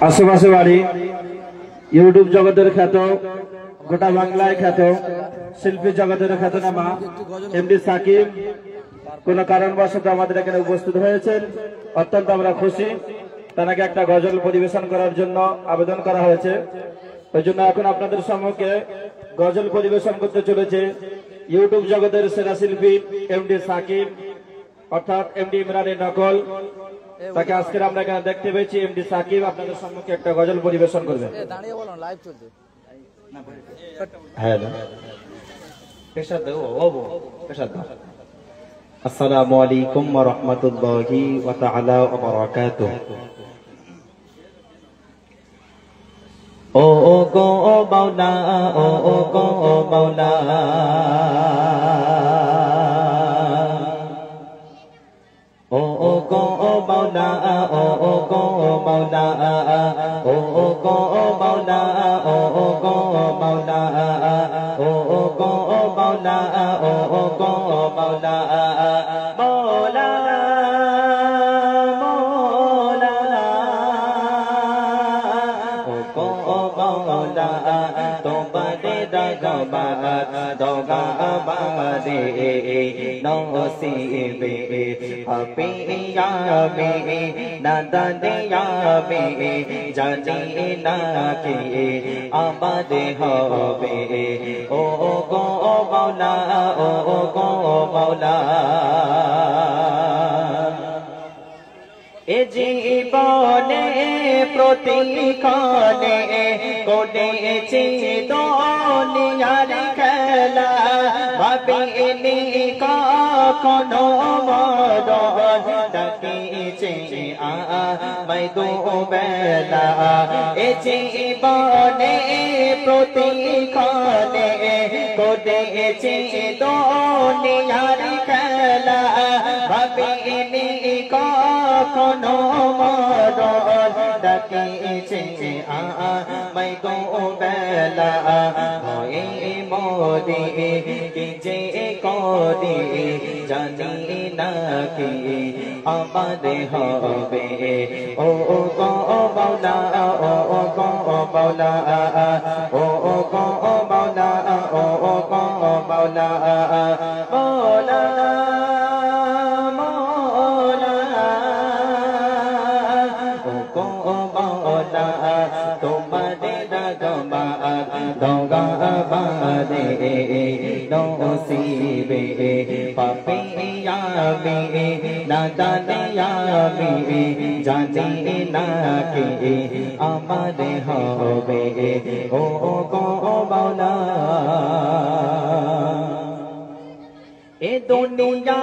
আশেপাশে বাড়ি, ইউটিউব জগতের খ্যাত, গোটা বাংলায় খ্যাত, শিল্পী জগতের খ্যাতনামা এমডি সাকিব কোন কারণবশত আমাদের এখানে উপস্থিত হয়েছেন। অত্যন্ত আমরা খুশি। তাকে একটা গজল পরিবেশন করার জন্য আবেদন করা হয়েছে। ওই জন্য এখন আপনাদের সম্মুখে গজল পরিবেশন করতে চলেছে ইউটিউব জগতের সেরা শিল্পী এমডি সাকিব, অর্থাৎ এমডি ইমরানের নকল। তাকে আজকের আমরা এখানে দেখতে পেয়েছি। এমডি সাকিব আপনাদের সম্মুখে একটা গজল পরিবেশন করবে। আসসালামু আলাইকুম ওয়া রাহমাতুল্লাহি ওয়া তাআলা ওয়া বারাকাতুহু। ও গো মাওলা, ও গো মাওলা, ও গো মাওলা, ও গো মাওলা, ও গো মাওলা, ও গো মাওলা, ও গো মাওলা, ও গো মাওলা, মাওলা মাওলা, ও গো মাওলা, তোমারে রগবাত দোগা বাদে নসিবে আপিয়াবে নাদানিয়াবে জানি না কে আমাদে হবে। ও গো মাওলা, ও গো মাওলা, এ জীবনে প্রতিক্ষণে করেছি দুনিয়ার খেলা, ভাবিনি কখনো মরণ ডাকিছে আমায় দুবেলা। এ জীবনে প্রতিক্ষণে করেছি দুনিয়ার খেলা, ভাবিনি কখনো মরণ ডাকিছে আমায় দুবেলা। হয়ে মরি কি যে করি জানি না কি আমারে হবে। ও গো মাওলা, ও গো মাওলা, ও গো মাওলা, ও গো মাওলা, মাওলা তোমারে রগবাত দোগা বাদে নসিবে পাপিয়াবে নাদানিয়াবে জানি না কে আমারে হবে। ও গো মাওলা, এ দুনিয়া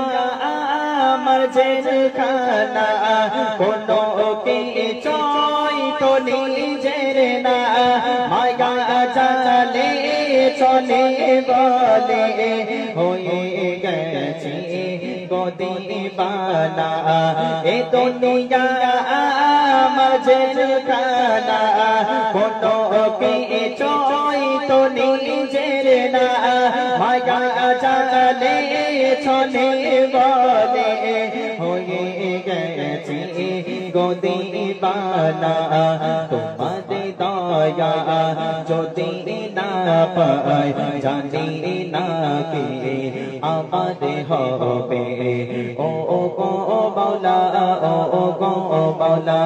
আমার জেলখানা, কোনো কিছুই তো নিজের না, মায়া জালে চলে বলে হয়ে গেছি গদিবানা। এ দুনিয়া আমার জেলখানা, কোনো কিছুই তো নিজের না, মায়া জালে চলে বলে হয়ে গেছি গদিবানা। তোমাদের দয়া যদি না পাই জানি না কে আমাদের হবে। ও গো মাওলা, ও গো মাওলা,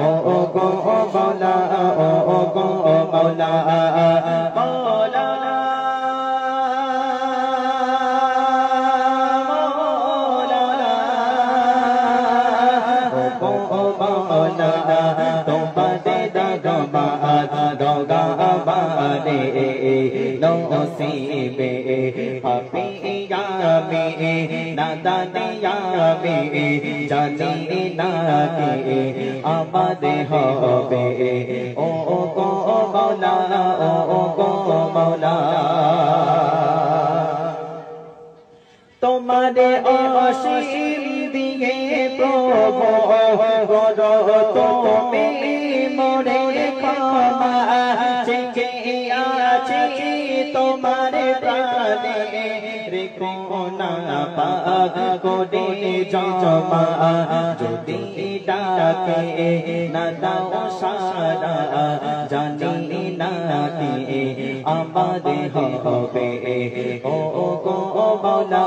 ও গো মাওলা, ও গো মাওলা, মাওলা নসিবে পাপিয়াবে নাদানিয়াবে জানি না কে আমাদের হবে। ও গো মাওলা, ও গো মাওলা, তোমারে অসীম দিয়ে প্রভু করো তুমি মোরে ক্ষমা, চেয়ে আছি তোমার প্রাণে রেখো না পাক করে জমা। যদি ডাকে না দাও সারা জানি না কি আমাদের হবে ও গো মাওলা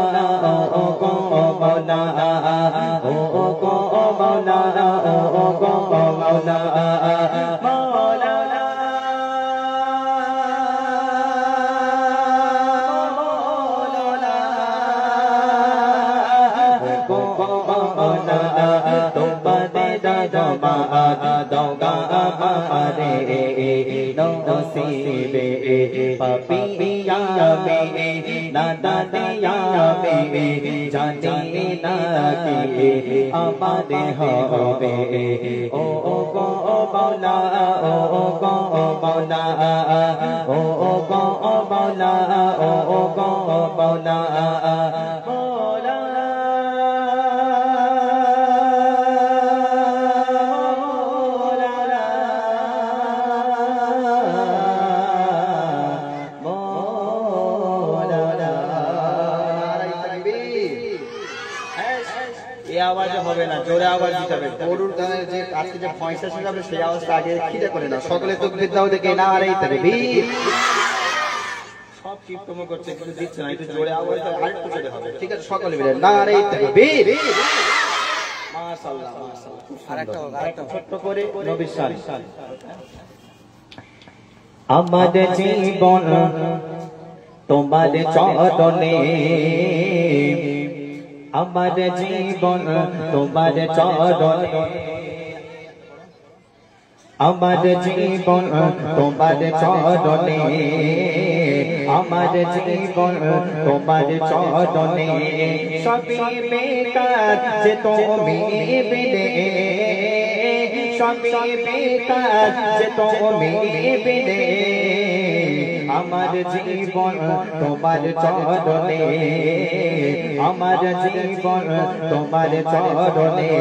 ও গো মাওলা ও গো মাওলা ও গো মাওলা नसीबे पपिया में नादानिया में जाने ना कि आबादे होवे ओ गो मौला ओ गो मौला ओ गो मौला ओ गो मौला আওয়াজে হবে না, জোরে আওয়াজ দিতে হবে। গরুর গানের যে আজকে যে পয়সা শেখাবে সেই আওয়াজটা আগে খিদে করে না, সকলে তকবীর দাও দেখে না আর এই তাকবীর। সব কিপটম করছে কিছু দিচ্ছে না, একটু জোরে আওয়াজ দাও, আরেকটু জোরে হবে, ঠিক আছে? সকলে মিলে না আর এই তাকবীর। মাশাআল্লাহ মাশাআল্লাহ। আরেকটা ছোট্ট করে নবীর শান। আমাদের জীবন তোমার চরণে, আমার জীবন তোমার চরণে, আমার জীবন তোমার চরণে, আমার জীবন তোমার চরণে, সবই বেকার যে তুমি বিনে, সবই বেকার যে তুমি বিনে, আমার জীবন তোমার চরণে, আমার জীবন তোমার চরণে।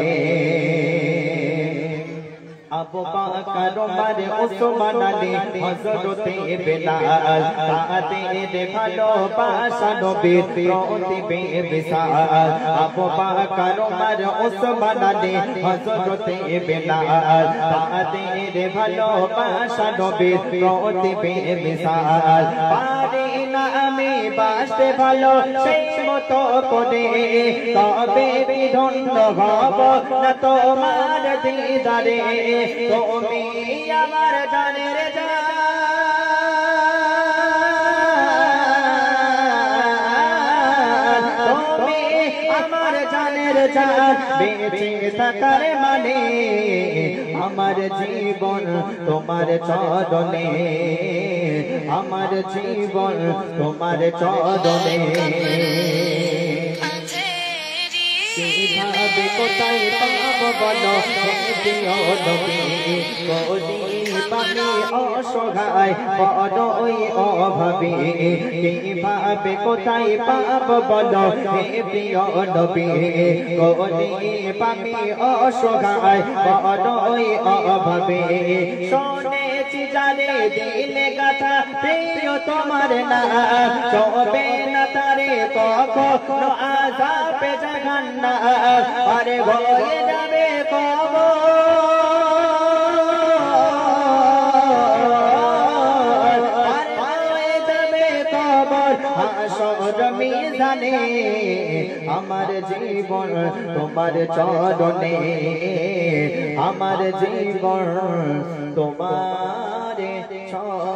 আবু বকর ওমর ওসমান আলী হযরতে বেলাল তাদের ভালোবাসা নবীর প্রতিবে বিশাল। আবু বকর ওমর ওসমান আলী হযরতে বেলাল তাদের ভালোবাসা নবীর প্রতিবে বিশাল। পারি না আমি বাসতে ভালো সেই মতো করে, তবে কি ধন্য হব না তোমার দিদারে, তুমি আমার জানের জান, তুমি আমার জানের জান, বেঁচে থাকার মানে আমার জীবন তোমার চরণে, আমার জীবন তোমার চরণে। কিভাবে কোথায় পাবো বলো প্রিয় নবী, গরিব আমি অসহায় বড়ই অভাবী, কিভাবে কোথায় পাবো বলো প্রিয় নবী, গরিব আমি অসহায় বড়ই অভাবী। শুনেছি জানে দিলে গাথা প্রিয় তোমার নাম, চবে না তারে কখনো আযাবে জাহান্নাম, আরে হয়ে যাবে কবর, হয়ে যাবে কবর হাসর মিজানে, আমার জীবন তোমার চরণে, আমার জীবন তোমার চরণে।